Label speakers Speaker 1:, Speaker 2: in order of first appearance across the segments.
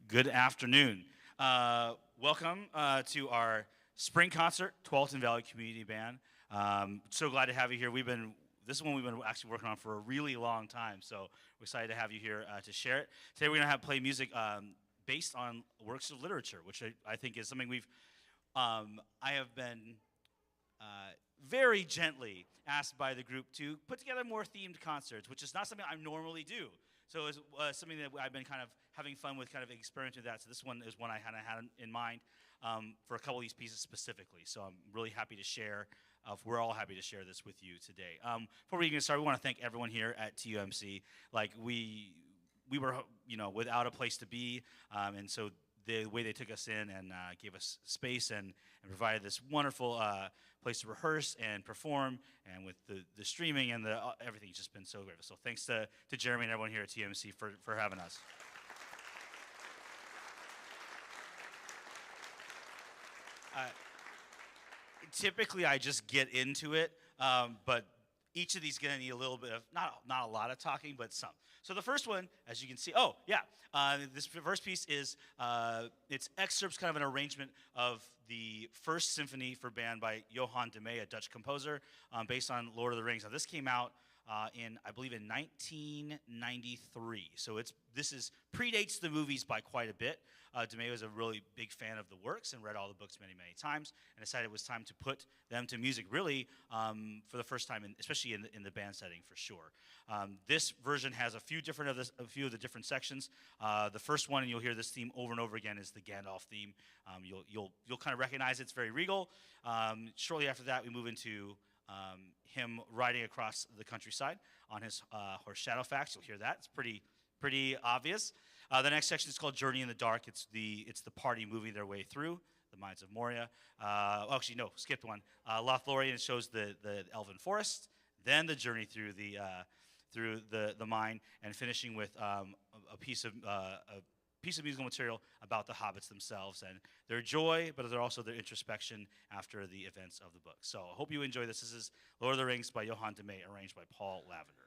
Speaker 1: Good afternoon. Welcome to our spring concert, Tualatin Valley Community Band. So glad to have you here. This is one we've been actually working on for a really long time, so we're excited to have you here to share it. Today we're going to play music based on works of literature, which I think is something I have been very gently asked by the group to put together more themed concerts, which is not something I normally do. So it's something that I've been kind of having fun with, kind of experimenting with that. So this one is one I kind of had in mind for a couple of these pieces specifically. So I'm really happy to share. We're all happy to share this with you today. Before we get started, we want to thank everyone here at TUMC. Like we were, without a place to be, and so the way they took us in and gave us space and provided this wonderful place to rehearse and perform, and with the streaming and everything's just been so great. So thanks to Jeremy and everyone here at TMC for having us. Typically I just get into it, but each of these is going to need a little bit of, not a lot of talking, but some. So the first one, as you can see, this first piece is, it's excerpts, kind of an arrangement of the first symphony for band by Johan De Meij, a Dutch composer, based on Lord of the Rings. Now this came out I believe in 1993. So this predates the movies by quite a bit. De Meij was a really big fan of the works and read all the books many, many times, and decided it was time to put them to music, really, for the first time, especially in the band setting, for sure. This version has a few of the different sections. The first one, and you'll hear this theme over and over again, is the Gandalf theme. You'll kind of recognize it's very regal. Shortly after that, we move into him riding across the countryside on his horse Shadowfax. You'll hear that. It's pretty obvious. The next section is called Journey in the Dark. It's the party moving their way through the Mines of Moria. Actually, no, skipped one. Lothlorien shows the Elven Forest. Then the journey through the mine, and finishing with a piece of musical material about the hobbits themselves and their joy, but also their introspection after the events of the book. So I hope you enjoy this. This is Lord of the Rings by Johan De Meij, arranged by Paul Lavender.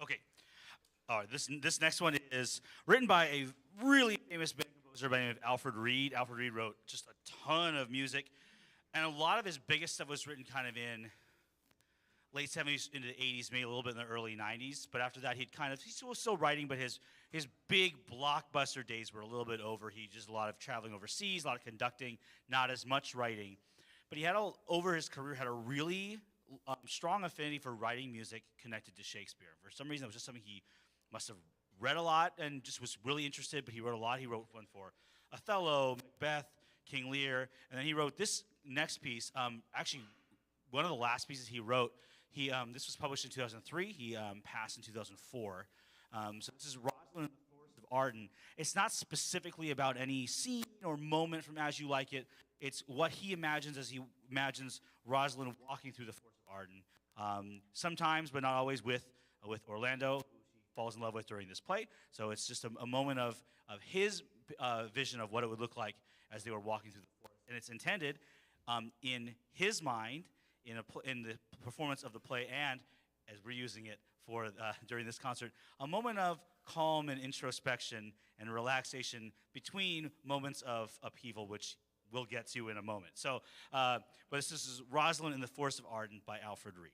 Speaker 1: Okay. All right, this next one is written by a really famous band composer by the name of Alfred Reed. Alfred Reed wrote just a ton of music, and a lot of his biggest stuff was written kind of in late 70s into the 80s, maybe a little bit in the early 90s. But after that, he was still writing, but his big blockbuster days were a little bit over. He just a lot of traveling overseas, a lot of conducting, not as much writing. But he had over his career had a really strong affinity for writing music connected to Shakespeare. For some reason, it was just something he must have read a lot and just was really interested. But he wrote a lot. He wrote one for Othello, Macbeth, King Lear, and then he wrote this next piece. Actually, one of the last pieces he wrote. This was published in 2003. He passed in 2004. So this is Rosalind in the Forest of Arden. It's not specifically about any scene or moment from As You Like It. It's what he imagines as he imagines Rosalind walking through the Forest of Arden. Sometimes, but not always, with Orlando, who she falls in love with during this play. So it's just a moment of his vision of what it would look like as they were walking through the forest. And it's intended in his mind, in the performance of the play, and as we're using it for during this concert, a moment of calm and introspection and relaxation between moments of upheaval, which we'll get to in a moment. So, but this is Rosalind in the Forest of Arden by Alfred Reed.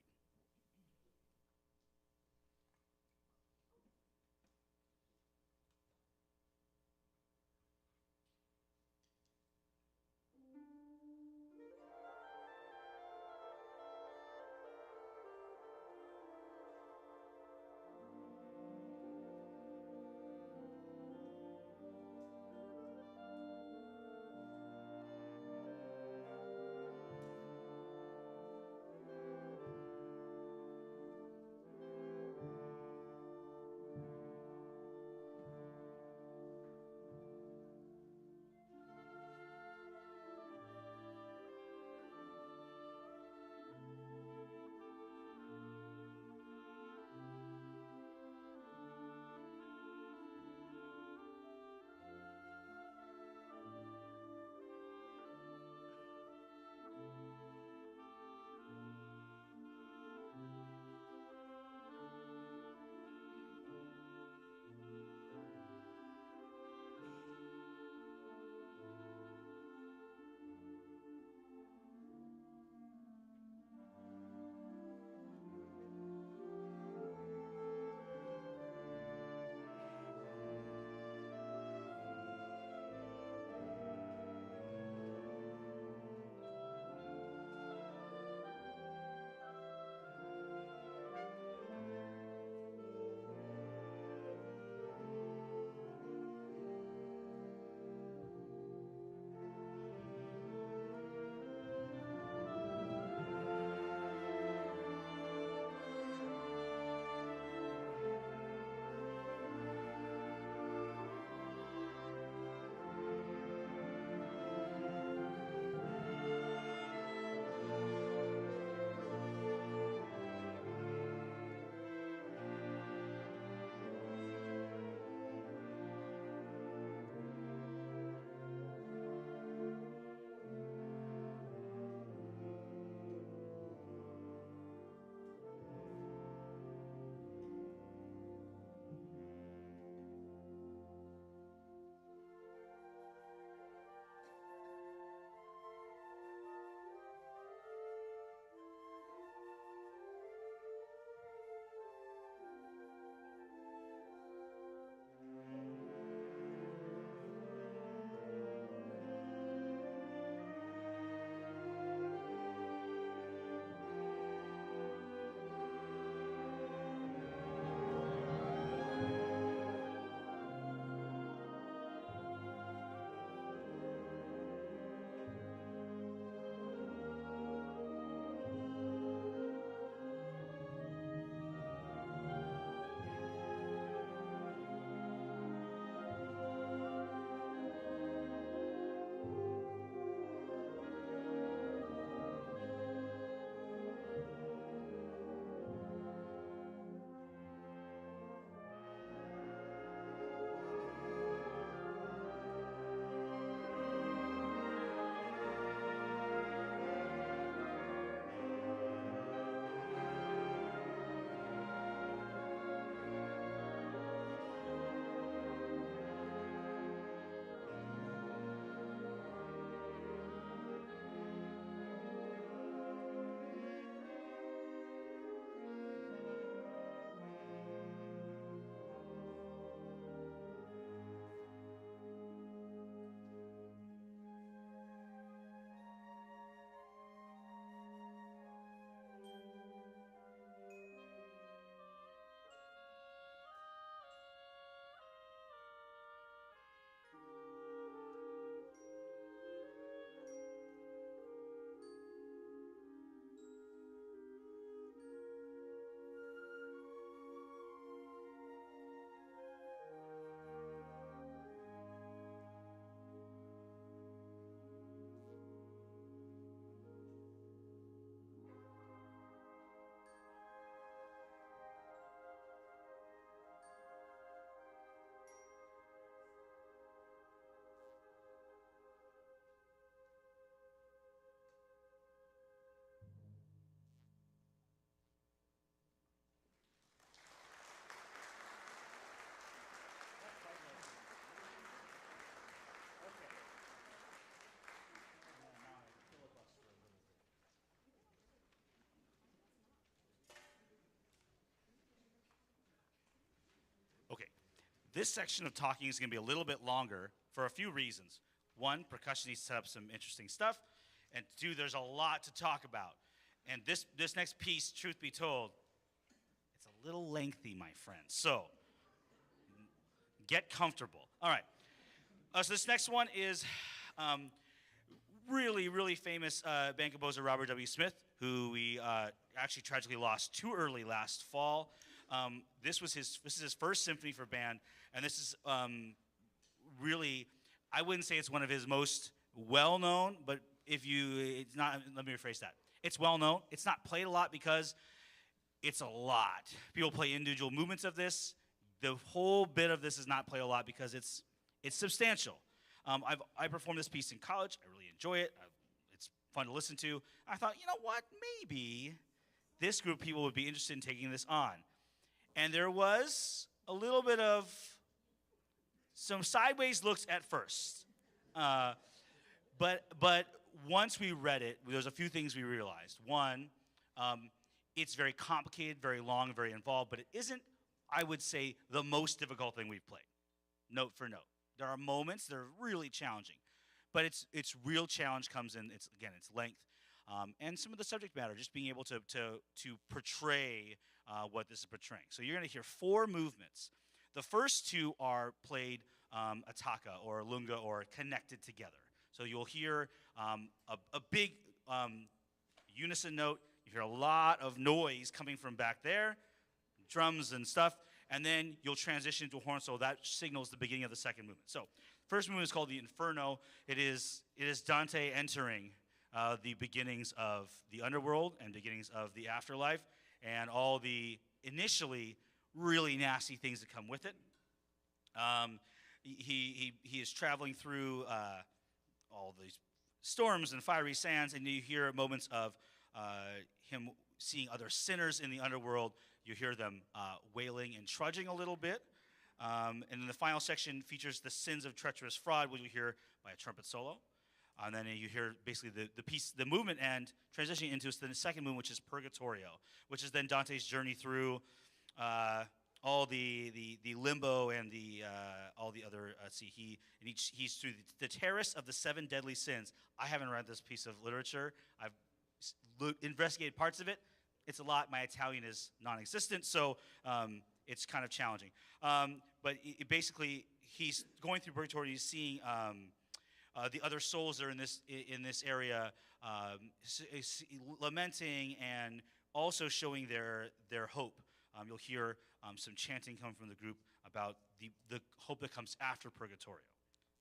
Speaker 1: this section of talking is going to be a little bit longer for a few reasons. One, percussion needs to set up some interesting stuff. And two, there's a lot to talk about. And this next piece, truth be told, it's a little lengthy, my friends. So get comfortable. All right. So this next one is really, really famous band composer Robert W. Smith, who we actually tragically lost too early last fall. This is his first symphony for band, and this is really, I wouldn't say it's one of his most well-known, but it's not, let me rephrase that. It's well-known. It's not played a lot because it's a lot. People play individual movements of this. The whole bit of this is not played a lot because it's substantial. I performed this piece in college. I really enjoy it. It's fun to listen to. I thought, you know what? Maybe this group of people would be interested in taking this on. And there was a little bit of some sideways looks at first. But once we read it, there's a few things we realized. One, it's very complicated, very long, very involved, but it isn't, I would say, the most difficult thing we've played, note for note. There are moments that are really challenging, but its real challenge comes in, its length, and some of the subject matter, just being able to portray what this is portraying. So you're going to hear 4 movements. The first 2 are played attacca or lunga or connected together. So you'll hear a big unison note. You hear a lot of noise coming from back there, drums and stuff, and then you'll transition to a horn, so that signals the beginning of the second movement. So first movement is called the Inferno. It is Dante entering the beginnings of the underworld and beginnings of the afterlife and all the initially really nasty things that come with it. He is traveling through all these storms and fiery sands, and you hear moments of him seeing other sinners in the underworld. You hear them wailing and trudging a little bit. And then the final section features the sins of treacherous fraud, which you hear by a trumpet solo. And then you hear basically the movement and transitioning into the second movement, which is Purgatorio, which is then Dante's journey through all the limbo and all the other. He's through the terrace of the 7 deadly sins. I haven't read this piece of literature. I've investigated parts of it. It's a lot. My Italian is non-existent, so it's kind of challenging. But basically, he's going through Purgatorio. He's seeing the other souls that are in this area, lamenting and also showing their hope. You'll hear some chanting come from the group about the hope that comes after Purgatorio.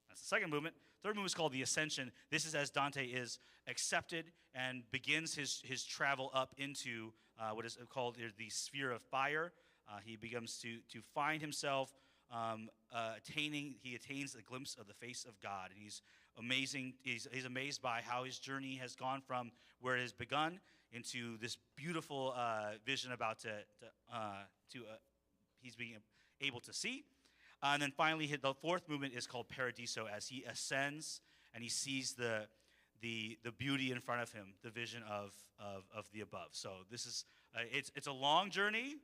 Speaker 1: That's the second movement. Third movement is called the Ascension. This is as Dante is accepted and begins his travel up into what is called the sphere of fire. He begins to find himself he attains a glimpse of the face of God, and he's amazing. He's amazed by how his journey has gone from where it has begun into this beautiful vision about he's being able to see. And then finally, the fourth movement is called Paradiso, as he ascends and he sees the beauty in front of him, the vision of the above. So this is it's a long journey.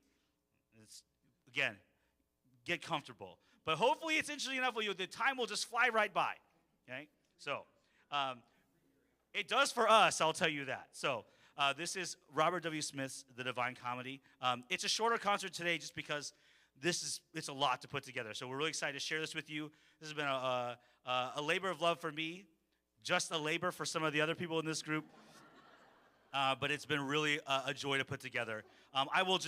Speaker 1: It's, again, get comfortable, but hopefully it's interesting enough for you. The time will just fly right by. Okay, so it does for us. I'll tell you that. So this is Robert W. Smith's The Divine Comedy. It's a shorter concert today, just because it's a lot to put together. So we're really excited to share this with you. This has been a labor of love for me, just a labor for some of the other people in this group. But it's been really a joy to put together. I will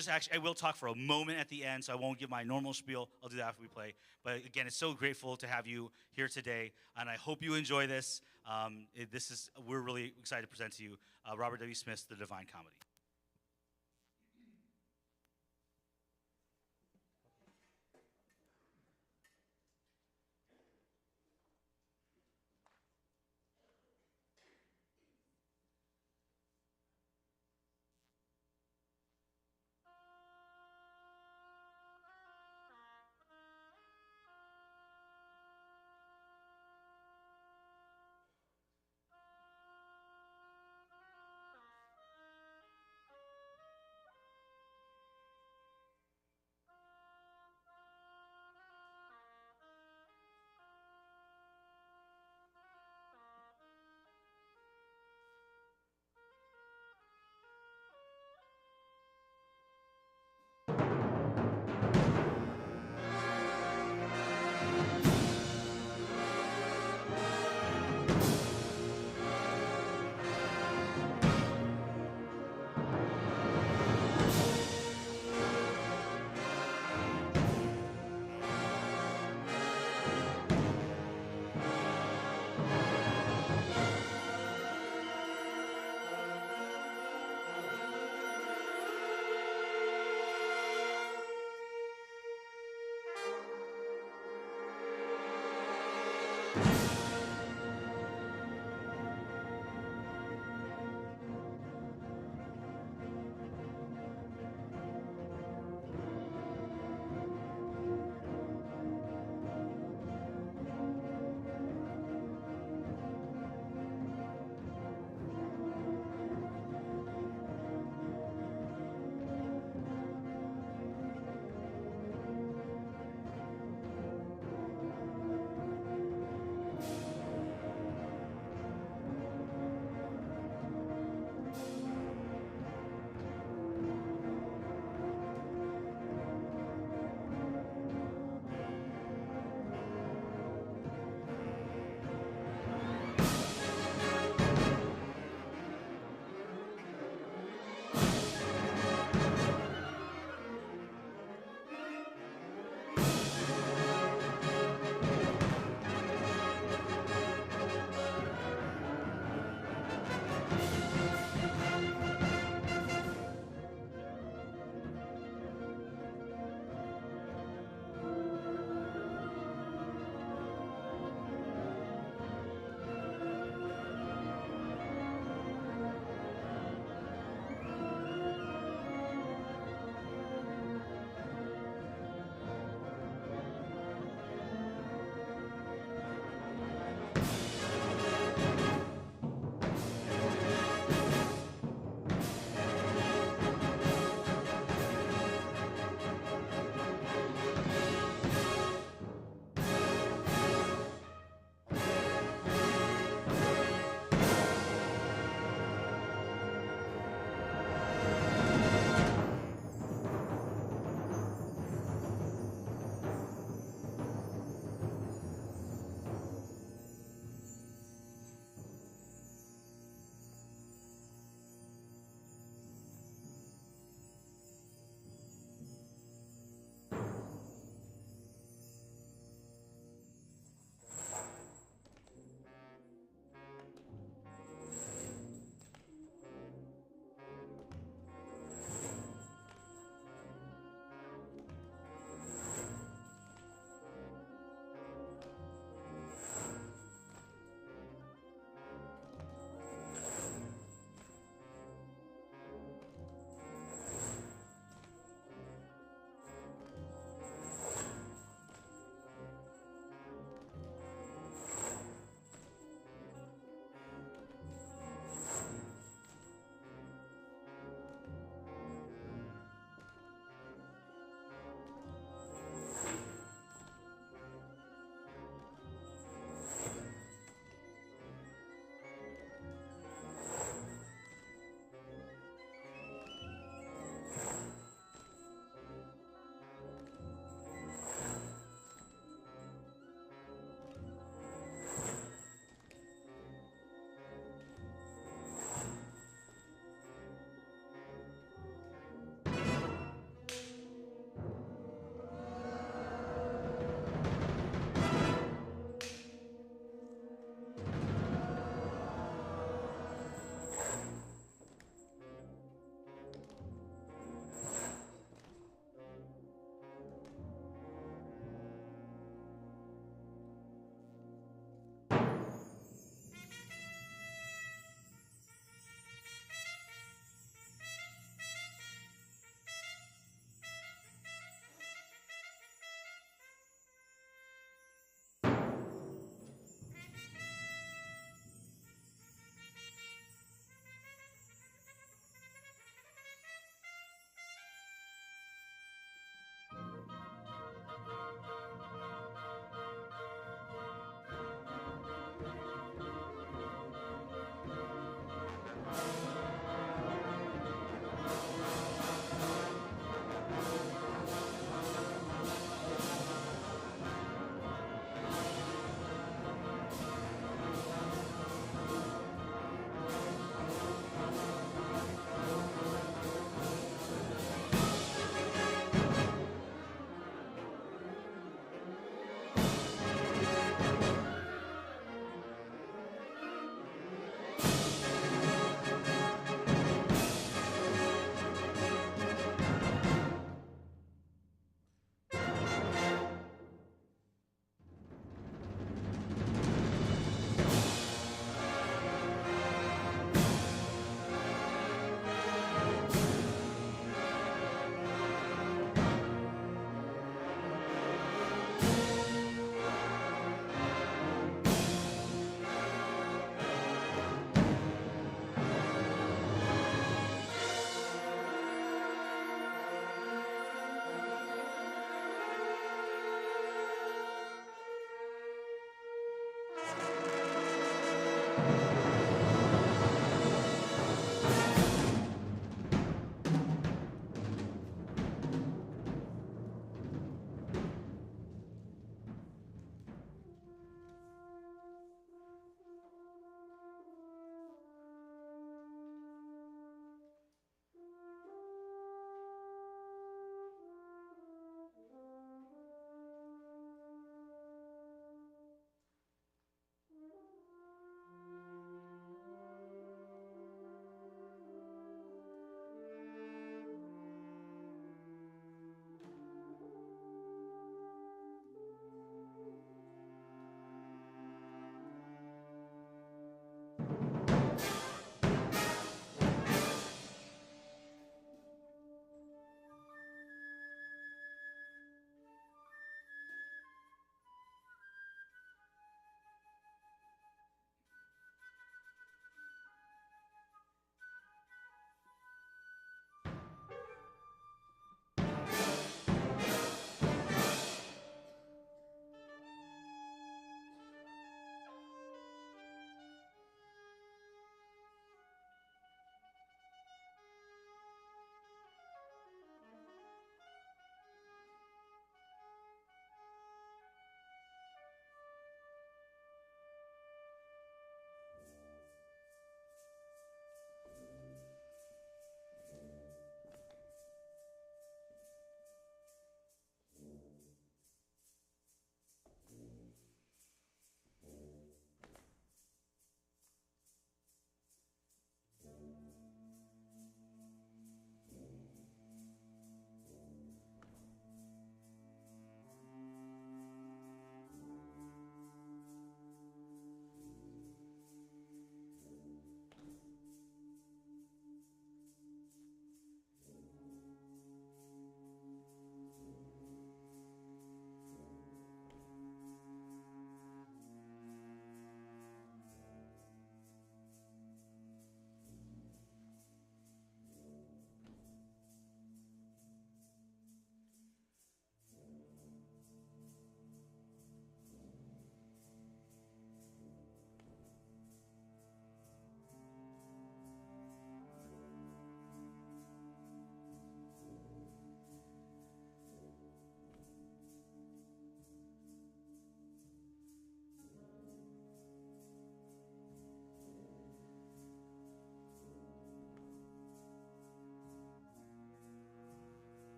Speaker 1: talk for a moment at the end, so I won't give my normal spiel. I'll do that after we play. But again, it's so grateful to have you here today, and I hope you enjoy this. We're really excited to present to you Robert W. Smith's The Divine Comedy.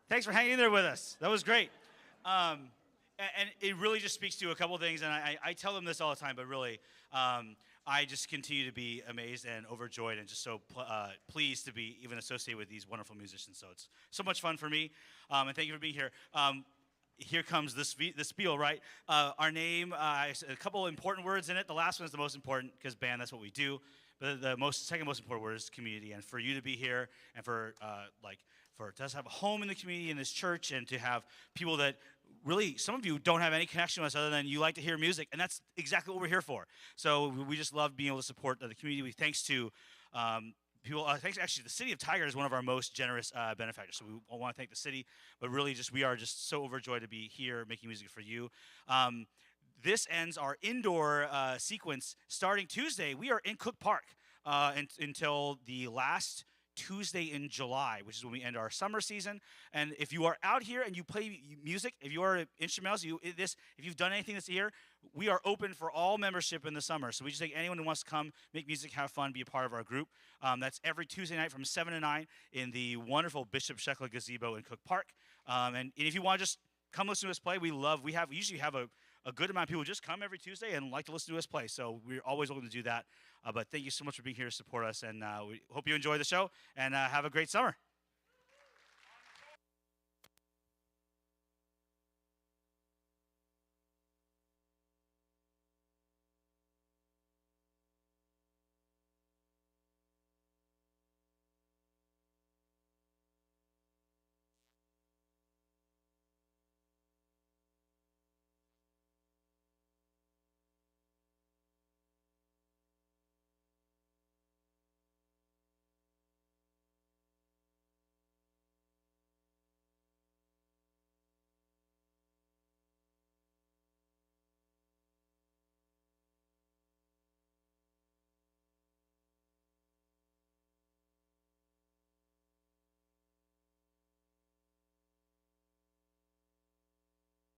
Speaker 1: Thanks for hanging in there with us. That was great. And it really just speaks to a couple of things, and I tell them this all the time, but really, I just continue to be amazed and overjoyed and just so pleased to be even associated with these wonderful musicians. So it's so much fun for me, and thank you for being here. Here comes the spiel, right? Our name, a couple important words in it. The last one is the most important because band, that's what we do. But the second most important word is community, and for you to be here and for us to have a home in the community in this church and to have people that really, some of you don't have any connection with us other than you like to hear music, and that's exactly what we're here for. So we just love being able to support the community. Thanks to people. Thanks, actually, the city of Tigard is one of our most generous benefactors. So we want to thank the city, but really, we are just so overjoyed to be here making music for you. This ends our indoor sequence starting Tuesday. We are in Cook Park until the last Tuesday in July, which is when we end our summer season. And if you are out here and you play music, if you are instrumentals, if you've done anything this year, we are open for all membership in the summer. So we just take anyone who wants to come, make music, have fun, be a part of our group. That's every Tuesday night from 7 to 9 in the wonderful Bishop Sheckler Gazebo in Cook Park. And if you want to just come listen to us play, we usually have a good amount of people who just come every Tuesday and like to listen to us play. So we're always willing to do that. But thank you so much for being here to support us. And we hope you enjoy the show and have a great summer.